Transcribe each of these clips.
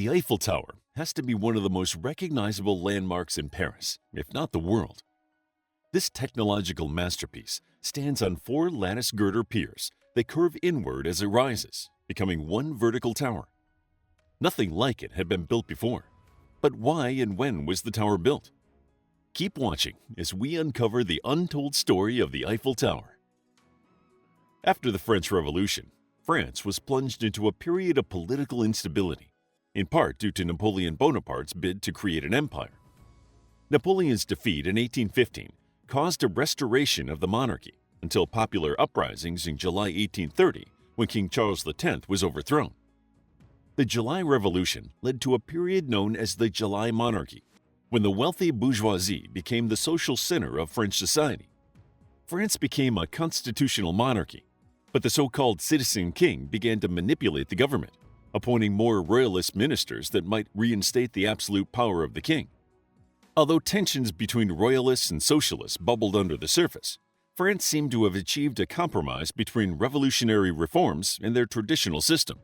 The Eiffel Tower has to be one of the most recognizable landmarks in Paris, if not the world. This technological masterpiece stands on four lattice girder piers that curve inward as it rises, becoming one vertical tower. Nothing like it had been built before. But why and when was the tower built? Keep watching as we uncover the untold story of the Eiffel Tower. After the French Revolution, France was plunged into a period of political instability, in part due to Napoleon Bonaparte's bid to create an empire. Napoleon's defeat in 1815 caused a restoration of the monarchy until popular uprisings in July 1830, when King Charles X was overthrown. The July Revolution led to a period known as the July Monarchy, when the wealthy bourgeoisie became the social center of French society. France became a constitutional monarchy, but the so-called citizen king began to manipulate the government, appointing more royalist ministers that might reinstate the absolute power of the king. Although tensions between royalists and socialists bubbled under the surface, France seemed to have achieved a compromise between revolutionary reforms and their traditional system.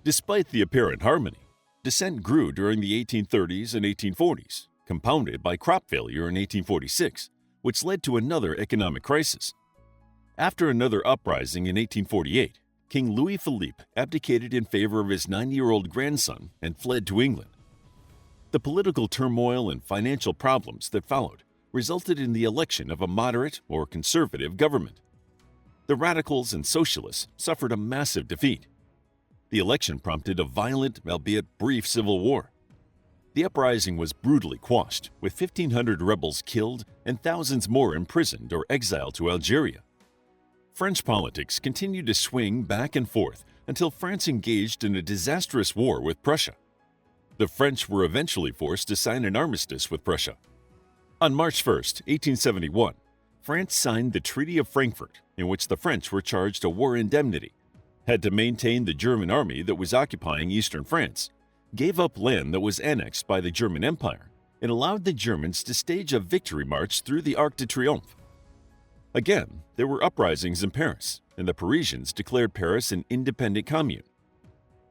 Despite the apparent harmony, dissent grew during the 1830s and 1840s, compounded by crop failure in 1846, which led to another economic crisis. After another uprising in 1848, King Louis Philippe abdicated in favor of his 9-year-old grandson and fled to England. The political turmoil and financial problems that followed resulted in the election of a moderate or conservative government. The radicals and socialists suffered a massive defeat. The election prompted a violent, albeit brief, civil war. The uprising was brutally quashed, with 1,500 rebels killed and thousands more imprisoned or exiled to Algeria. French politics continued to swing back and forth until France engaged in a disastrous war with Prussia. The French were eventually forced to sign an armistice with Prussia. On March 1, 1871, France signed the Treaty of Frankfurt, in which the French were charged a war indemnity, had to maintain the German army that was occupying eastern France, gave up land that was annexed by the German Empire, and allowed the Germans to stage a victory march through the Arc de Triomphe. Again, there were uprisings in Paris, and the Parisians declared Paris an independent commune.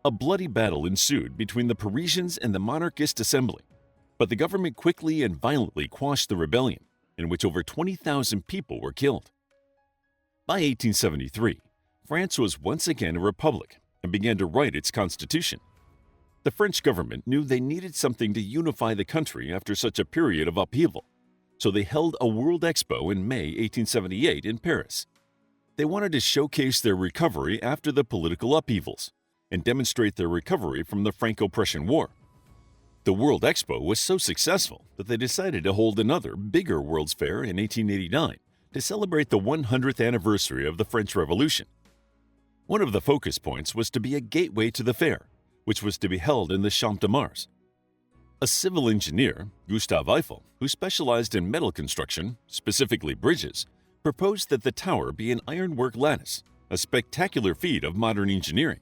A bloody battle ensued between the Parisians and the monarchist assembly, but the government quickly and violently quashed the rebellion, in which over 20,000 people were killed. By 1873, France was once again a republic and began to write its constitution. The French government knew they needed something to unify the country after such a period of upheaval, so they held a World Expo in May 1878 in Paris. They wanted to showcase their recovery after the political upheavals and demonstrate their recovery from the Franco-Prussian War. The World Expo was so successful that they decided to hold another, bigger World's Fair in 1889 to celebrate the 100th anniversary of the French Revolution. One of the focus points was to be a gateway to the fair, which was to be held in the Champ de Mars. A civil engineer, Gustave Eiffel, who specialized in metal construction, specifically bridges, proposed that the tower be an ironwork lattice, a spectacular feat of modern engineering.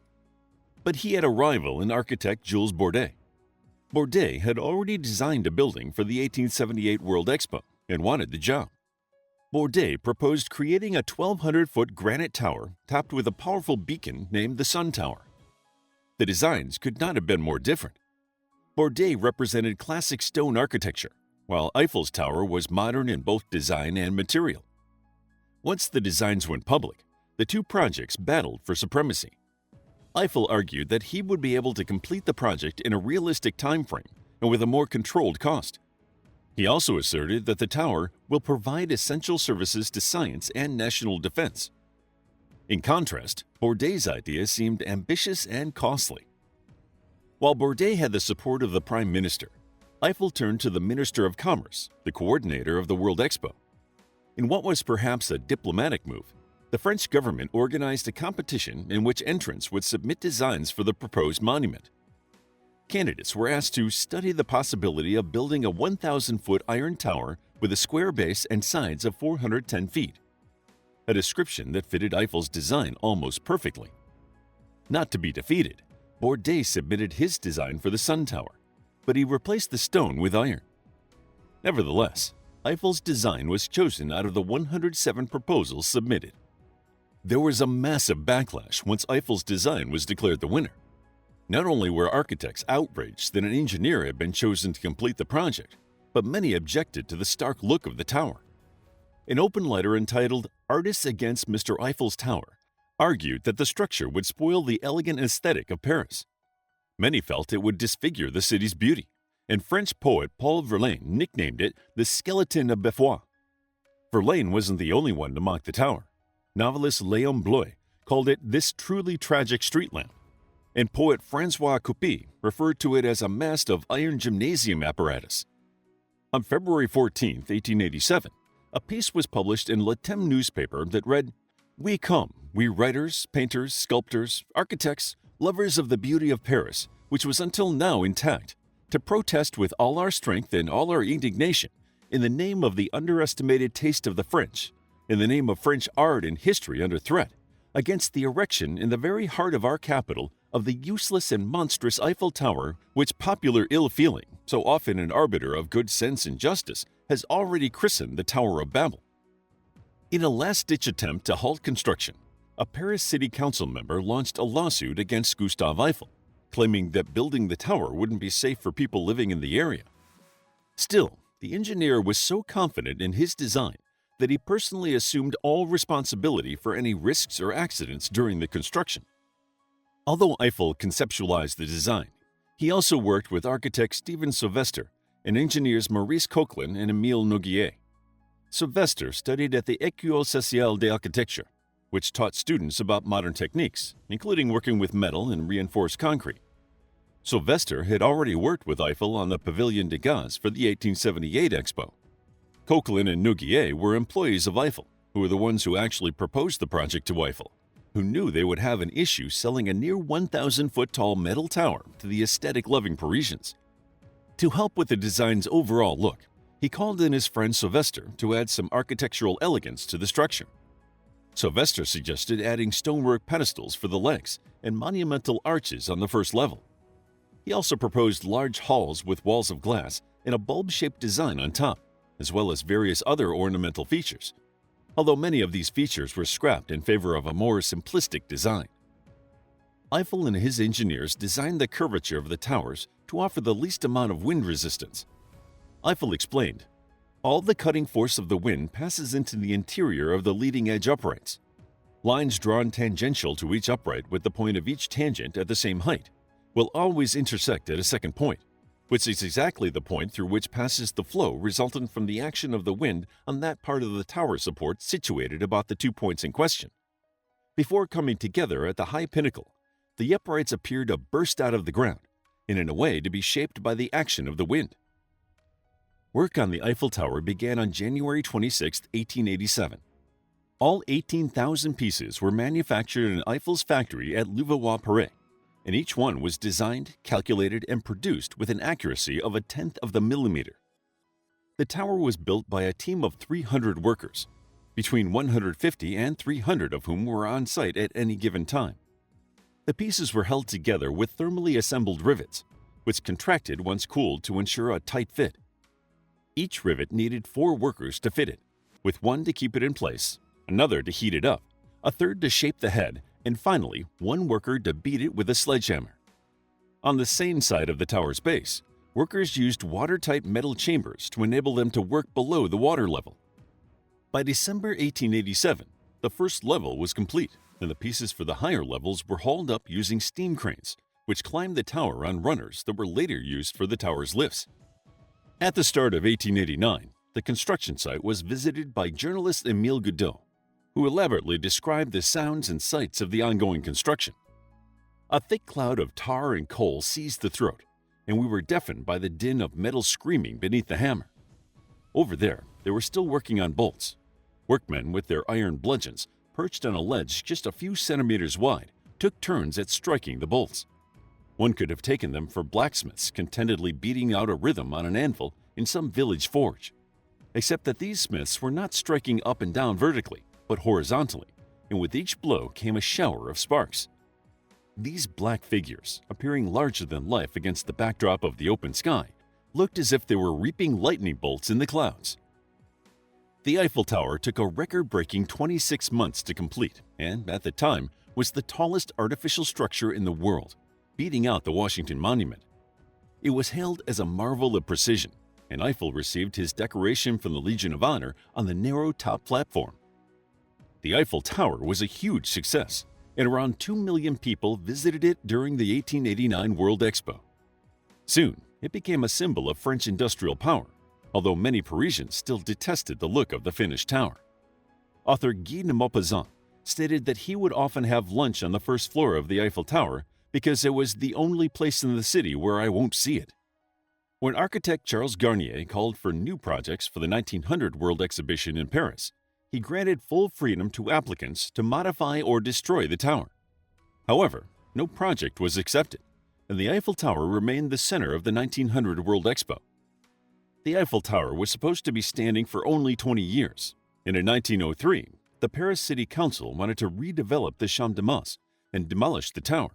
But he had a rival in architect Jules Bordet. Bordet had already designed a building for the 1878 World Expo and wanted the job. Bordet proposed creating a 1,200-foot granite tower topped with a powerful beacon named the Sun Tower. The designs could not have been more different. Bordet represented classic stone architecture, while Eiffel's tower was modern in both design and material. Once the designs went public, the two projects battled for supremacy. Eiffel argued that he would be able to complete the project in a realistic time frame and with a more controlled cost. He also asserted that the tower will provide essential services to science and national defense. In contrast, Bordet's idea seemed ambitious and costly. While Bordet had the support of the Prime Minister, Eiffel turned to the Minister of Commerce, the coordinator of the World Expo. In what was perhaps a diplomatic move, the French government organized a competition in which entrants would submit designs for the proposed monument. Candidates were asked to study the possibility of building a 1,000-foot iron tower with a square base and sides of 410 feet, a description that fitted Eiffel's design almost perfectly. Not to be defeated, Bordet submitted his design for the Sun Tower, but he replaced the stone with iron. Nevertheless, Eiffel's design was chosen out of the 107 proposals submitted. There was a massive backlash once Eiffel's design was declared the winner. Not only were architects outraged that an engineer had been chosen to complete the project, but many objected to the stark look of the tower. An open letter entitled "Artists Against Mr. Eiffel's Tower" argued that the structure would spoil the elegant aesthetic of Paris. Many felt it would disfigure the city's beauty, and French poet Paul Verlaine nicknamed it the skeleton of Beffroi. Verlaine wasn't the only one to mock the tower. Novelist Léon Bloy called it this truly tragic street lamp, and poet François Coupy referred to it as a mast of iron gymnasium apparatus. On February 14, 1887, a piece was published in Le Temps newspaper that read, "We come, we writers, painters, sculptors, architects, lovers of the beauty of Paris, which was until now intact, to protest with all our strength and all our indignation, in the name of the underestimated taste of the French, in the name of French art and history under threat, against the erection in the very heart of our capital of the useless and monstrous Eiffel Tower, which popular ill-feeling, so often an arbiter of good sense and justice, has already christened the Tower of Babel." In a last-ditch attempt to halt construction, a Paris City Council member launched a lawsuit against Gustave Eiffel, claiming that building the tower wouldn't be safe for people living in the area. Still, the engineer was so confident in his design that he personally assumed all responsibility for any risks or accidents during the construction. Although Eiffel conceptualized the design, he also worked with architect Stephen Sylvester and engineers Maurice Coquelin and Émile Noguier. Sylvester studied at the École Sociale d'Architecture, which taught students about modern techniques, including working with metal and reinforced concrete. Sylvester had already worked with Eiffel on the Pavillon de Gaz for the 1878 Expo. Coquelin and Noguier were employees of Eiffel, who were the ones who actually proposed the project to Eiffel, who knew they would have an issue selling a near 1,000-foot-tall metal tower to the aesthetic-loving Parisians. To help with the design's overall look, he called in his friend Sylvester to add some architectural elegance to the structure. Sylvester suggested adding stonework pedestals for the legs and monumental arches on the first level. He also proposed large halls with walls of glass and a bulb-shaped design on top, as well as various other ornamental features, although many of these features were scrapped in favor of a more simplistic design. Eiffel and his engineers designed the curvature of the towers to offer the least amount of wind resistance. Eiffel explained, "All the cutting force of the wind passes into the interior of the leading-edge uprights. Lines drawn tangential to each upright with the point of each tangent at the same height will always intersect at a second point, which is exactly the point through which passes the flow resultant from the action of the wind on that part of the tower support situated about the 2 points in question. Before coming together at the high pinnacle, the uprights appear to burst out of the ground, and in a way to be shaped by the action of the wind." Work on the Eiffel Tower began on January 26, 1887. All 18,000 pieces were manufactured in Eiffel's factory at Levallois-Perret, and each one was designed, calculated, and produced with an accuracy of a tenth of the millimeter. The tower was built by a team of 300 workers, between 150 and 300 of whom were on site at any given time. The pieces were held together with thermally assembled rivets, which contracted once cooled to ensure a tight fit. Each rivet needed 4 workers to fit it, with one to keep it in place, another to heat it up, a third to shape the head, and finally, 1 worker to beat it with a sledgehammer. On the Seine side of the tower's base, workers used watertight metal chambers to enable them to work below the water level. By December 1887, the first level was complete, and the pieces for the higher levels were hauled up using steam cranes, which climbed the tower on runners that were later used for the tower's lifts. At the start of 1889, the construction site was visited by journalist Émile Godot, who elaborately described the sounds and sights of the ongoing construction. A thick cloud of tar and coal seized the throat, and we were deafened by the din of metal screaming beneath the hammer. Over there, they were still working on bolts. Workmen with their iron bludgeons, perched on a ledge just a few centimeters wide, took turns at striking the bolts. One could have taken them for blacksmiths contentedly beating out a rhythm on an anvil in some village forge, except that these smiths were not striking up and down vertically, but horizontally, and with each blow came a shower of sparks. These black figures, appearing larger than life against the backdrop of the open sky, looked as if they were reaping lightning bolts in the clouds. The Eiffel Tower took a record-breaking 26 months to complete and, at the time, was the tallest artificial structure in the world, beating out the Washington Monument. It was hailed as a marvel of precision, and Eiffel received his decoration from the Legion of Honor on the narrow top platform. The Eiffel Tower was a huge success, and around 2 million people visited it during the 1889 World Expo. Soon, it became a symbol of French industrial power, although many Parisians still detested the look of the finished tower. Author Guy de Maupassant stated that he would often have lunch on the first floor of the Eiffel Tower because it was the only place in the city where I won't see it. When architect Charles Garnier called for new projects for the 1900 World Exhibition in Paris, he granted full freedom to applicants to modify or destroy the tower. However, no project was accepted, and the Eiffel Tower remained the center of the 1900 World Expo. The Eiffel Tower was supposed to be standing for only 20 years, and in 1903, the Paris City Council wanted to redevelop the Champ de Mars and demolish the tower.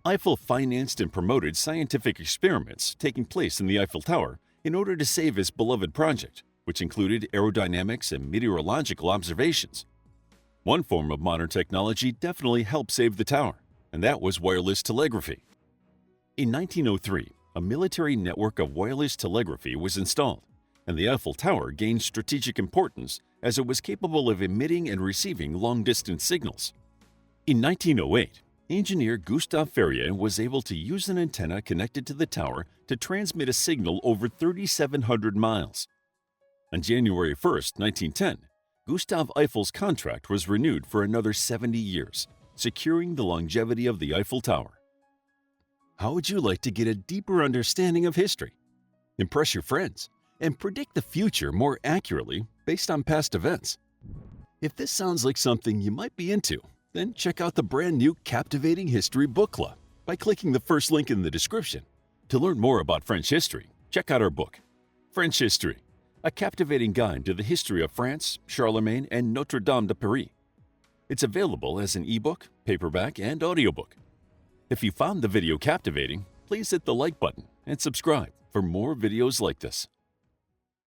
Eiffel financed and promoted scientific experiments taking place in the Eiffel Tower in order to save his beloved project, which included aerodynamics and meteorological observations. One form of modern technology definitely helped save the tower, and that was wireless telegraphy. In 1903, a military network of wireless telegraphy was installed, and the Eiffel Tower gained strategic importance as it was capable of emitting and receiving long-distance signals. In 1908, engineer Gustave Ferrier was able to use an antenna connected to the tower to transmit a signal over 3,700 miles. On January 1, 1910, Gustave Eiffel's contract was renewed for another 70 years, securing the longevity of the Eiffel Tower. How would you like to get a deeper understanding of history, impress your friends, and predict the future more accurately based on past events? If this sounds like something you might be into, then check out the brand new Captivating History Book Club by clicking the first link in the description. To learn more about French history, check out our book, French History, a captivating guide to the history of France, Charlemagne, and Notre-Dame de Paris. It's available as an ebook, paperback, and audiobook. If you found the video captivating, please hit the like button and subscribe for more videos like this.